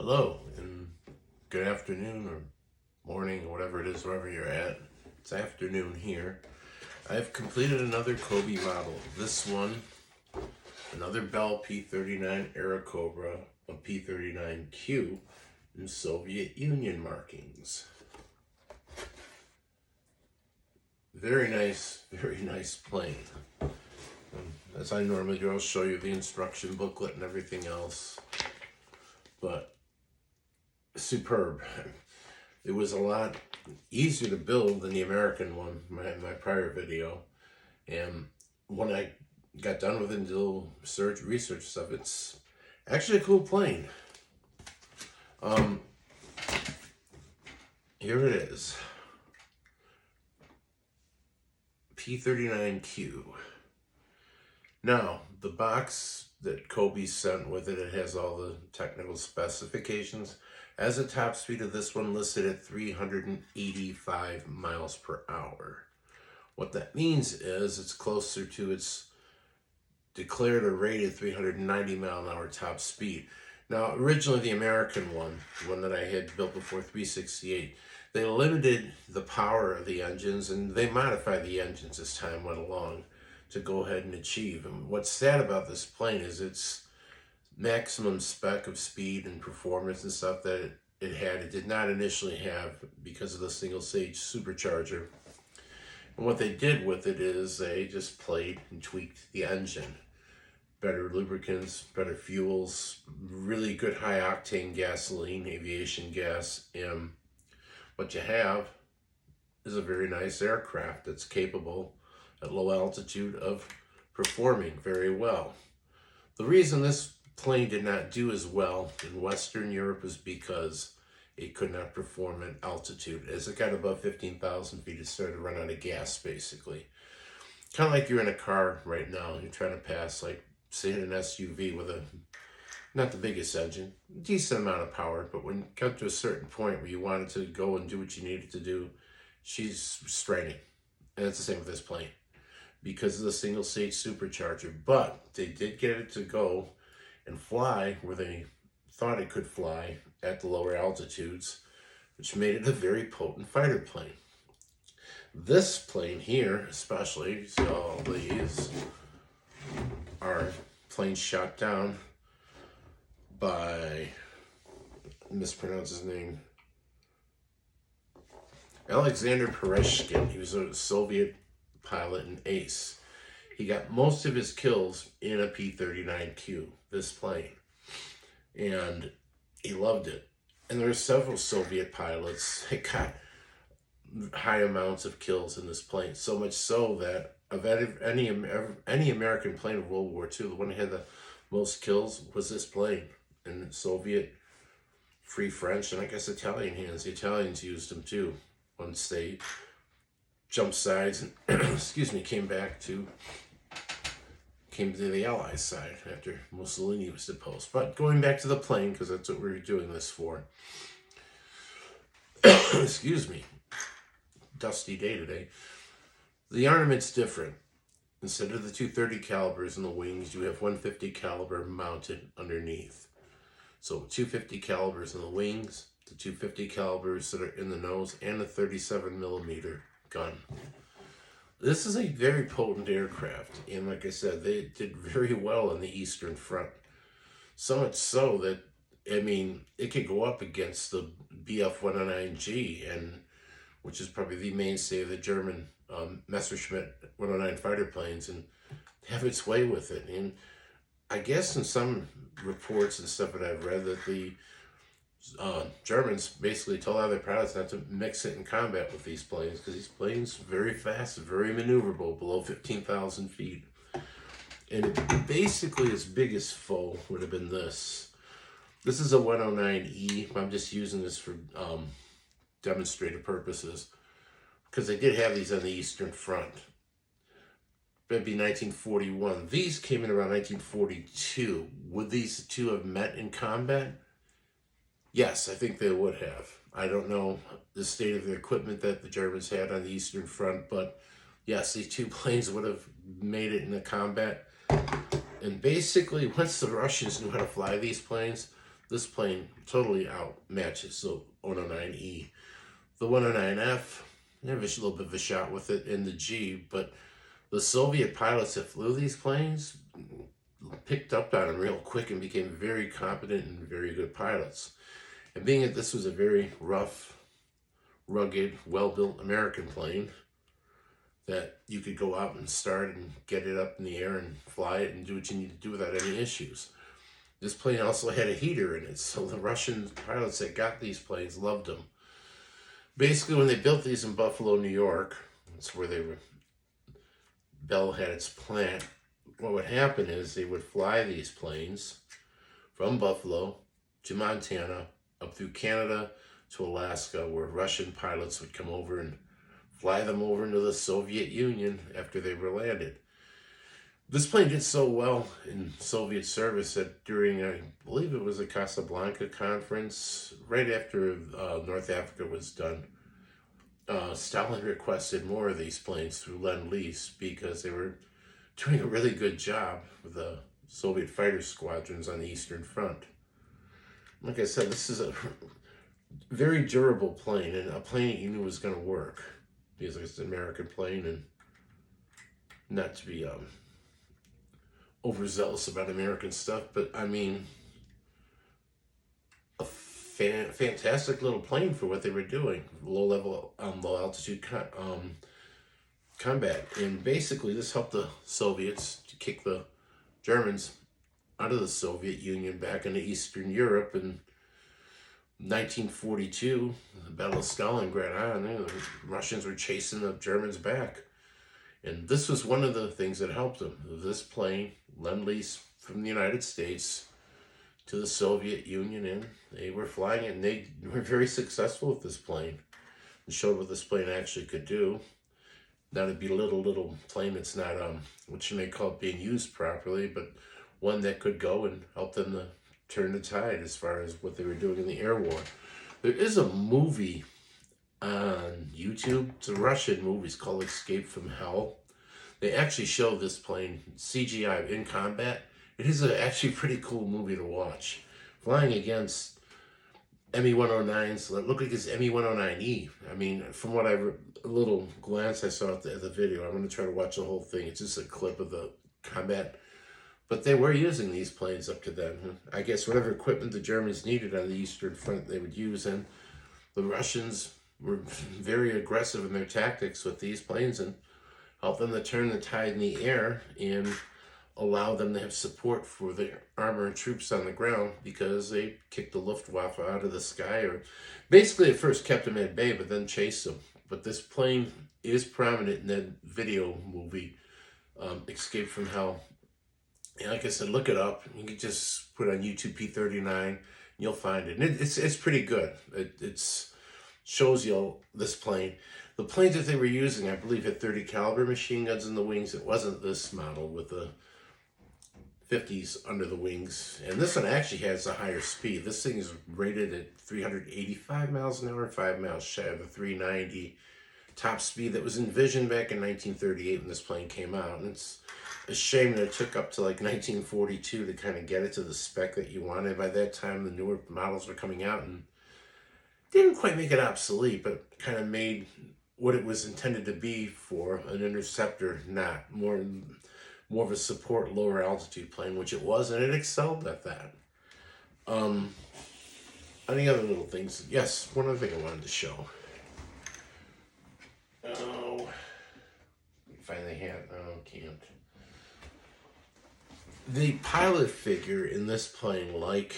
Hello, and good afternoon or morning or whatever it is, wherever you're at. It's afternoon here. I've completed another Cobi model. This one, another Bell P39 Airacobra, a P39 Q in Soviet Union markings. Very nice plane. As I normally do, I'll show you the instruction booklet and everything else. But superb. It was a lot easier to build than the American one, my prior video. And when I got done with it and did a little research stuff, it's actually a cool plane. Here it is. P39 Q. Now, the box that Cobi sent with it, it has all the technical specifications. As a top speed of this one listed at 385 miles per hour. What that means is it's closer to its declared or rated 390 mile an hour top speed. Now, originally the American one, the one that I had built before 368, they limited the power of the engines and they modified the engines as time went along to go ahead and achieve. And what's sad about this plane is its maximum spec of speed and performance and stuff that it did not initially have because of the single stage supercharger. And what they did with it is they just played and tweaked the engine. Better lubricants, better fuels, really good high octane gasoline, aviation gas, and what you have is a very nice aircraft that's capable at low altitude of performing very well. The reason this plane did not do as well in Western Europe is because it could not perform at altitude. As it got above 15,000 feet, it started to run out of gas, basically. Kind of like you're in a car right now, and you're trying to pass, like, say, an SUV with not the biggest engine, decent amount of power, but when you come to a certain point where you wanted to go and do what you needed to do, she's straining. And it's the same with this plane because of the single stage supercharger. But they did get it to go and fly where they thought it could fly at the lower altitudes, which made it a very potent fighter plane. This plane here, especially, so all these are planes shot down by, mispronounce his name, Alexander Pereshkin. He was a Soviet pilot and ace. He got most of his kills in a P-39 Q, this plane, and he loved it. And there are several Soviet pilots that got high amounts of kills in this plane, so much so that of any American plane of World War II, the one that had the most kills was this plane. And Soviet, Free French, and I guess Italian hands. The Italians used them too once they jumped sides and excuse me, came to the Allies side after Mussolini was deposed. But going back to the plane, because that's what we were doing this for. Excuse me. Dusty day today. The armament's different. Instead of the 230 calibers in the wings, you have 150 caliber mounted underneath. So 250 calibers in the wings, the 250 calibers that are in the nose, and a 37 millimeter gun. This is a very potent aircraft, and like I said, they did very well on the Eastern Front. So much so that, I mean, it could go up against the Bf-109G, and which is probably the mainstay of the German Messerschmitt 109 fighter planes, and have its way with it. And I guess in some reports and stuff that I've read that the Germans basically told all their pilots not to mix it in combat with these planes because these planes are very fast, very maneuverable below 15,000 feet. And basically its biggest foe would have been this. This is a 109E. I'm just using this for demonstrative purposes because they did have these on the Eastern Front. That'd be 1941. These came in around 1942. Would these two have met in combat? Yes, I think they would have. I don't know the state of the equipment that the Germans had on the Eastern Front, but yes, these two planes would have made it in a combat. And basically, once the Russians knew how to fly these planes, this plane totally outmatches the 109E. The 109F, they have a little bit of a shot with it in the G, but the Soviet pilots that flew these planes picked up on them real quick and became very competent and very good pilots. And being that this was a very rough, rugged, well-built American plane that you could go out and start and get it up in the air and fly it and do what you need to do without any issues. This plane also had a heater in it, so the Russian pilots that got these planes loved them. Basically, when they built these in Buffalo, New York, that's where Bell had its plant. What would happen is they would fly these planes from Buffalo to Montana, up through Canada to Alaska, where Russian pilots would come over and fly them over into the Soviet Union after they were landed. This plane did so well in Soviet service that during, I believe it was a Casablanca conference, right after North Africa was done, Stalin requested more of these planes through Lend-Lease because they were doing a really good job with the Soviet fighter squadrons on the Eastern Front. Like I said, this is a very durable plane, and a plane that you knew was going to work because it's an American plane, and not to be overzealous about American stuff, but I mean, a fantastic little plane for what they were doing. Low altitude combat. And basically this helped the Soviets to kick the Germans out of the Soviet Union back into Eastern Europe. In 1942, the Battle of Stalingrad, the Russians were chasing the Germans back. And this was one of the things that helped them. This plane, Lend-Lease from the United States to the Soviet Union, and they were flying it, and they were very successful with this plane and showed what this plane actually could do. Not a belittled little plane that's not, what you may call it being used properly, but one that could go and help them to turn the tide as far as what they were doing in the air war. There is a movie on YouTube. It's a Russian movie. It's called Escape from Hell. They actually show this plane CGI in combat. It is actually a pretty cool movie to watch. Flying against ME-109s that look like it's ME-109E. I mean, from what a little glance I saw at the video, I'm going to try to watch the whole thing. It's just a clip of the combat. But they were using these planes up to then. I guess whatever equipment the Germans needed on the Eastern Front they would use, and the Russians were very aggressive in their tactics with these planes and helped them to turn the tide in the air and allow them to have support for the armored troops on the ground because they kicked the Luftwaffe out of the sky, or basically at first kept them at bay but then chased them. But this plane is prominent in that video movie, Escape from Hell. And like I said, look it up. You can just put on YouTube P39 and you'll find it. And it's pretty good. It's shows you this plane. The planes that they were using, I believe, had 30 caliber machine guns in the wings. It wasn't this model with the 50s under the wings. And this one actually has a higher speed. This thing is rated at 385 miles an hour, 5 miles shy of the 390 top speed that was envisioned back in 1938 when this plane came out. And it's a shame that it took up to like 1942 to kind of get it to the spec that you wanted. By that time, the newer models were coming out and didn't quite make it obsolete, but kind of made what it was intended to be for an interceptor, not more of a support lower altitude plane, which it was, and it excelled at that. Any other little things? Yes, one other thing I wanted to show. Oh, find the hat. Oh, can't. The pilot figure in this plane, like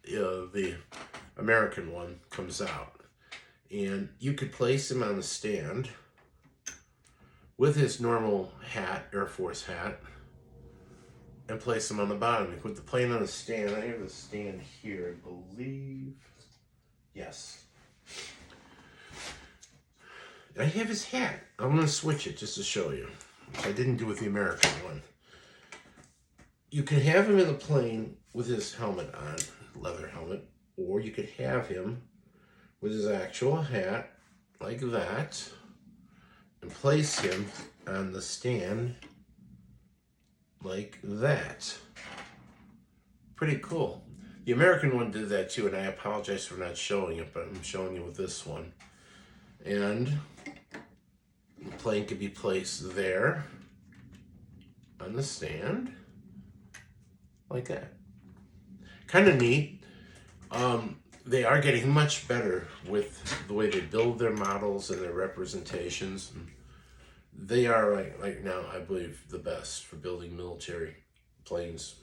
the American one, comes out. And you could place him on the stand with his normal hat, Air Force hat, and place him on the bottom. You put the plane on a stand. I have the stand here, I believe. Yes. I have his hat. I'm going to switch it just to show you. I didn't do with the American one. You can have him in the plane with his helmet on, leather helmet, or you could have him with his actual hat, like that, and place him on the stand like that. Pretty cool. The American one did that too, and I apologize for not showing it, but I'm showing you with this one. And the plane can be placed there on the stand, like that. Kind of neat. They are getting much better with the way they build their models and their representations. They are right now, I believe, the best for building military planes,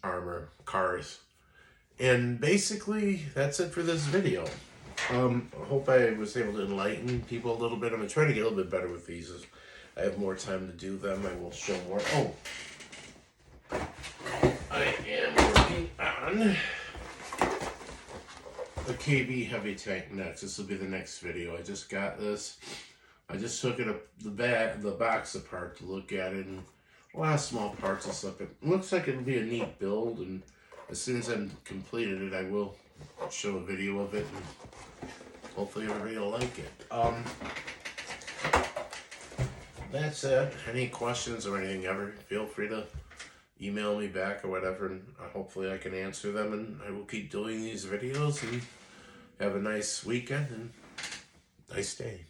armor, cars. And basically, that's it for this video. I hope I was able to enlighten people a little bit. I'm going to try to get a little bit better with these. As I have more time to do them, I will show more. Oh, I am working on the KB heavy tank next. This will be the next video. I just got this. I just took it up the box apart to look at it, and a lot of small parts and stuff. It looks like it'll be a neat build, and as soon as I've completed it, I will show a video of it, and hopefully everybody will like it. That's it. Any questions or anything ever, feel free to email me back or whatever, and hopefully I can answer them, and I will keep doing these videos, and have a nice weekend and nice day.